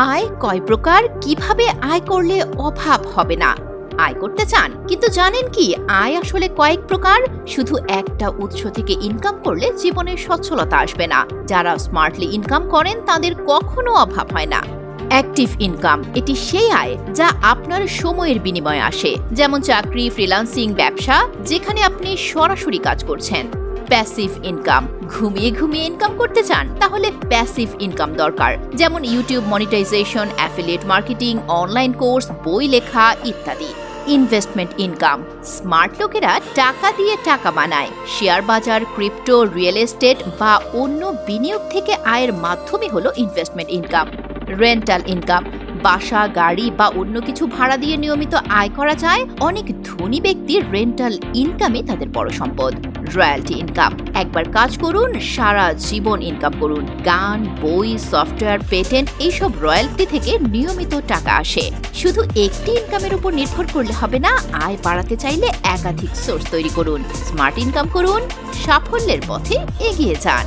আয় কয় প্রকার, কিভাবে আয় করলে অভাব হবে না। আয় করতে চান কিন্তু জানেন কি আয় আসলে কয়েক প্রকার? শুধু একটা উৎস থেকে ইনকাম করলে জীবনে সচ্ছলতা আসবে না। যারা স্মার্টলি ইনকাম করেন তাদের কখনো অভাব হয় না। অ্যাক্টিভ ইনকাম, এটি সেই আয় যা আপনার সময়ের বিনিময়ে আসে, যেমন চাকরি, ফ্রিল্যান্সিং, ব্যবসা, যেখানে আপনি সরাসরি কাজ করছেন। প্যাসিভ ইনকাম, ঘুমিয়ে ঘুমিয়ে ইনকাম করতে চান তাহলে প্যাসিভ ইনকাম দরকার, যেমন YouTube monetization, affiliate marketing, online course, বই লেখা ইত্যাদি। ইনভেস্টমেন্ট ইনকাম, স্মার্ট লোকেরা টাকা দিয়ে টাকা বানায়। শেয়ার বাজার, ক্রিপ্টো, রিয়েল এস্টেট বা অন্য বিনিয়োগ থেকে আয়ের মাধ্যমে হলো ইনভেস্টমেন্ট ইনকাম। রেন্টাল ইনকাম, বাসা, গাড়ি বা অন্য কিছু ভাড়া দিয়ে নিয়মিত আয় করা যায়। অনেক ধনী ব্যক্তির রেন্টাল ইনকামই তাদের বড় সম্পদ। রয়্যালটি ইনকাম, একবার কাজ করুন সারা জীবন ইনকাম করুন। গান, বই, সফটওয়্যার, পেটেন্ট, এইসব রয়্যালটি থেকে নিয়মিত টাকা আসে। শুধু একটি ইনকামের উপর নির্ভর করলে হবে না, আয় বাড়াতে চাইলে একাধিক সোর্স তৈরি করুন। স্মার্ট ইনকাম করুন, সাফল্যের পথে এগিয়ে যান।